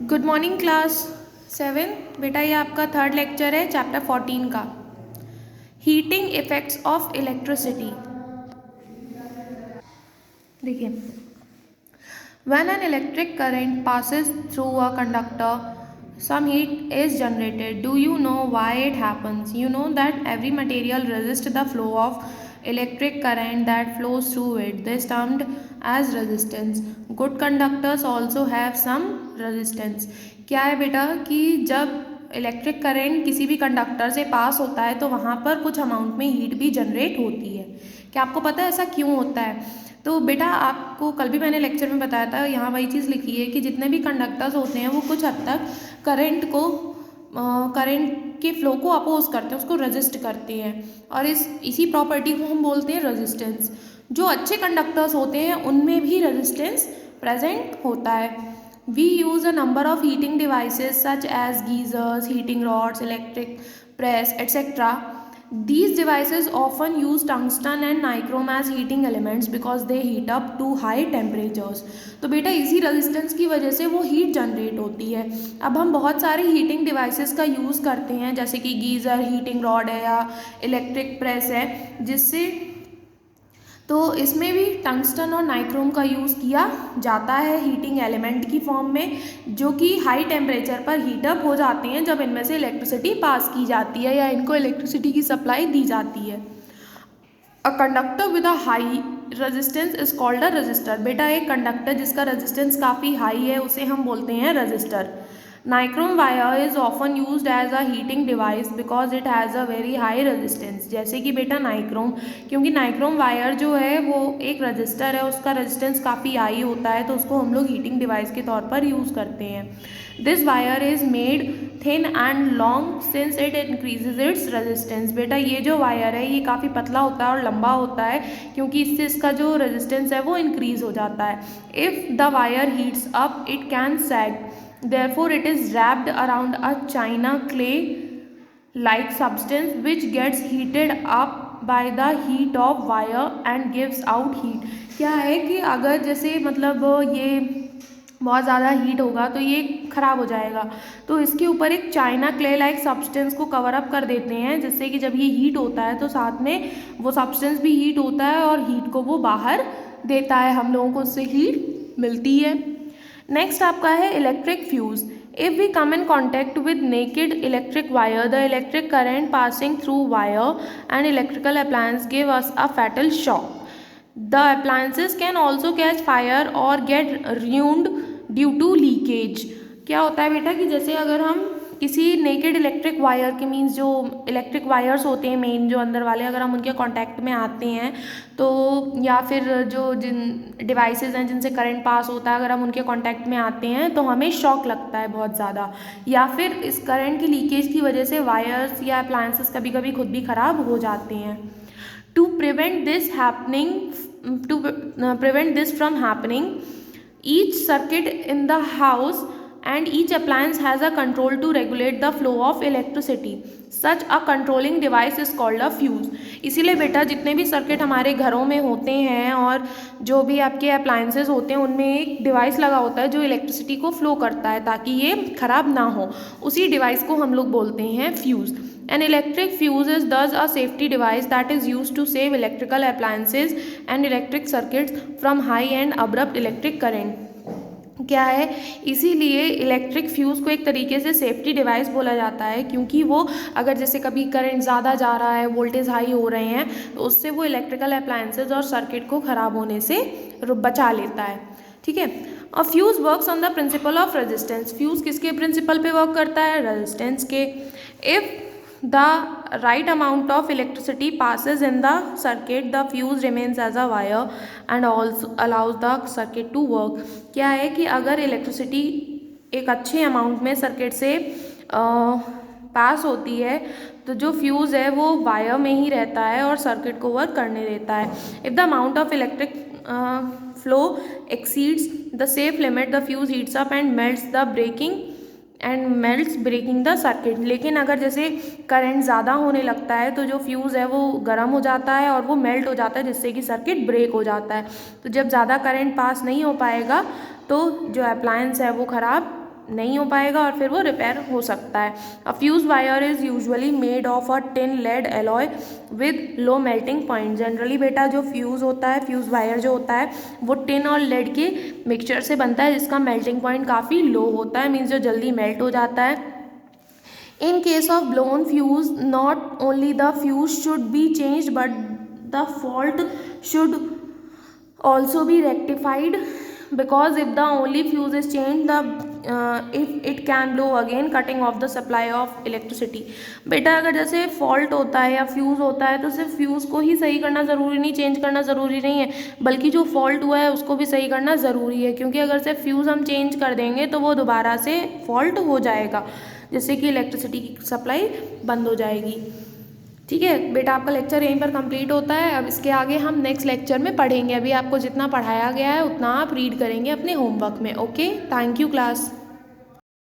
Good morning class 7। बेटा ये आपका थर्ड लेक्चर है चैप्टर 14 का, हीटिंग इफेक्ट्स ऑफ इलेक्ट्रिसिटी। देखिए, when an electric current passes through a conductor, some heat is generated. Do you know why it happens? You know that every material resists the flow of electric current that flows through it. This is termed as resistance. Good conductors also have some resistance. क्या है बेटा कि जब electric current किसी भी conductor से पास होता है तो वहाँ पर कुछ अमाउंट में हीट भी जनरेट होती है। क्या आपको पता है ऐसा क्यों होता है? तो बेटा आपको कल भी मैंने लेक्चर में बताया था, यहाँ वही चीज़ लिखी है कि जितने भी कंडक्टर्स होते हैं वो कुछ हद तक करंट के फ्लो को अपोज करते हैं, उसको रेजिस्ट करते हैं, और इसी प्रॉपर्टी को हम बोलते हैं रेजिस्टेंस। जो अच्छे कंडक्टर्स होते हैं उनमें भी रेजिस्टेंस प्रेजेंट होता है। We use a number of heating devices such as geysers, heating rods, electric press, etc. These devices often use tungsten and nichrome as heating elements because they heat up to high temperatures. तो बेटा इसी resistance की वजह से वो heat generate होती है। अब हम बहुत सारे हीटिंग डिवाइसेस का यूज़ करते हैं, जैसे कि गीज़र, हीटिंग रॉड है या इलेक्ट्रिक प्रेस है, जिससे तो इसमें भी टंगस्टन और नाइक्रोम का यूज़ किया जाता है हीटिंग एलिमेंट की फॉर्म में, जो कि हाई टेम्परेचर पर हीटअप हो जाते हैं जब इनमें से इलेक्ट्रिसिटी पास की जाती है या इनको इलेक्ट्रिसिटी की सप्लाई दी जाती है। A conductor with a high resistance is called a resistor. बेटा एक कंडक्टर जिसका रेजिस्टेंस काफ़ी हाई है उसे हम बोलते हैं resistor. Nichrome wire is often used as a heating device because it has a very high resistance. जैसे कि बेटा नाइक्रोम, क्योंकि नाइक्रोम वायर जो है वो एक रजिस्टर है, उसका रेजिस्टेंस काफ़ी हाई होता है, तो उसको हम लोग हीटिंग डिवाइस के तौर पर यूज़ करते हैं। This wire is made thin and long since it increases its resistance. बेटा ये जो वायर है ये काफ़ी पतला होता है और लंबा होता है, क्योंकि इससे इसका जो रेजिस्टेंस है वो इंक्रीज हो जाता है। If the wire heats up it can sag, therefore it is wrapped around a china clay like substance which gets heated up by the heat of wire and gives out heat। क्या है कि अगर जैसे मतलब ये बहुत ज़्यादा heat होगा तो ये ख़राब हो जाएगा, तो इसके ऊपर एक चाइना क्ले लाइक सब्सटेंस को कवर अप कर देते हैं, जिससे कि जब ये हीट होता है तो साथ में वो सब्सटेंस भी हीट होता है और हीट को वो बाहर देता है, हम लोगों को उससे हीट मिलती है। नेक्स्ट आपका है electric fuse. If we come in contact with naked electric wire, the electric current passing through wire and electrical appliance give us a fatal shock. The appliances can also catch fire or get ruined due to leakage। क्या होता है बेटा कि जैसे अगर हम किसी naked electric wire के मीन्स जो इलेक्ट्रिक वायर्स होते हैं मेन जो अंदर वाले, अगर हम उनके कांटेक्ट में आते हैं तो, या फिर जो जिन डिवाइसेस हैं जिनसे करंट पास होता है अगर हम उनके कांटेक्ट में आते हैं तो हमें शॉक लगता है बहुत ज़्यादा, या फिर इस करंट की लीकेज की वजह से वायर्स या अप्लायंसेस कभी कभी खुद भी ख़राब हो जाते हैं। To prevent this happening, prevent this from happening, each circuit in the house and each appliance has a control to regulate the flow of electricity. Such a controlling device is called a fuse। इसीलिए बेटा जितने भी circuit हमारे घरों में होते हैं और जो भी आपके अप्लायंसेस होते हैं उनमें एक डिवाइस लगा होता है जो इलेक्ट्रिसिटी को फ्लो करता है ताकि ये ख़राब ना हो, उसी डिवाइस को हम लोग बोलते हैं fuse. An electric fuse is thus a safety device that is used to save electrical appliances and electric circuits from high and abrupt electric current। क्या है, इसीलिए इलेक्ट्रिक फ्यूज़ को एक तरीके से सेफ्टी डिवाइस बोला जाता है, क्योंकि वो अगर जैसे कभी करंट ज़्यादा जा रहा है, वोल्टेज हाई हो रहे हैं, तो उससे वो इलेक्ट्रिकल अप्लायंसेज और सर्किट को ख़राब होने से बचा लेता है। ठीक है। और fuse works on the principle of resistance. Fuse किसके प्रिंसिपल पे वर्क करता है? रेजिस्टेंस के। If the right amount of electricity passes in the circuit, the fuse remains as a wire and also allows the circuit to work। क्या है कि अगर electricity एक अच्छे अमाउंट में सर्किट से पास होती है तो जो फ्यूज़ है वो वायर में ही रहता है और सर्किट को वर्क करने देता है। If the amount of electric flow exceeds the safe limit, the fuse heats up and melts breaking the circuit। लेकिन अगर जैसे करंट ज़्यादा होने लगता है तो जो फ्यूज़ है वो गर्म हो जाता है और वो मेल्ट हो जाता है, जिससे कि सर्किट ब्रेक हो जाता है। तो जब ज़्यादा करंट पास नहीं हो पाएगा तो जो अप्लायंस है वो ख़राब नहीं हो पाएगा और फिर वो रिपेयर हो सकता है। A fuse wire is usually made of a tin lead alloy with low melting point. Generally बेटा जो फ्यूज़ होता है, फ्यूज़ वायर जो होता है वो टिन और लेड के मिक्सचर से बनता है जिसका मेल्टिंग पॉइंट काफ़ी लो होता है, मीन्स जो जल्दी मेल्ट हो जाता है। In case of blown fuse, not only the fuse should be changed but the fault should also be rectified, because if the only fuse is changed, if it can blow again, cutting off the supply of electricity। बेटा अगर जैसे fault होता है या fuse होता है तो सिर्फ फ्यूज़ को ही सही करना ज़रूरी नहीं, चेंज करना ज़रूरी नहीं है, बल्कि जो फॉल्ट हुआ है उसको भी सही करना ज़रूरी है, क्योंकि अगर सिर्फ फ्यूज़ हम चेंज कर देंगे तो वो दोबारा से फॉल्ट हो जाएगा, जिससे कि इलेक्ट्रिसिटी की सप्लाई बंद हो जाएगी। ठीक है बेटा, आपका लेक्चर यहीं पर कंप्लीट होता है। अब इसके आगे हम नेक्स्ट लेक्चर में पढ़ेंगे। अभी आपको जितना पढ़ाया गया है उतना आप रीड करेंगे अपने होमवर्क में। Okay, thank you class.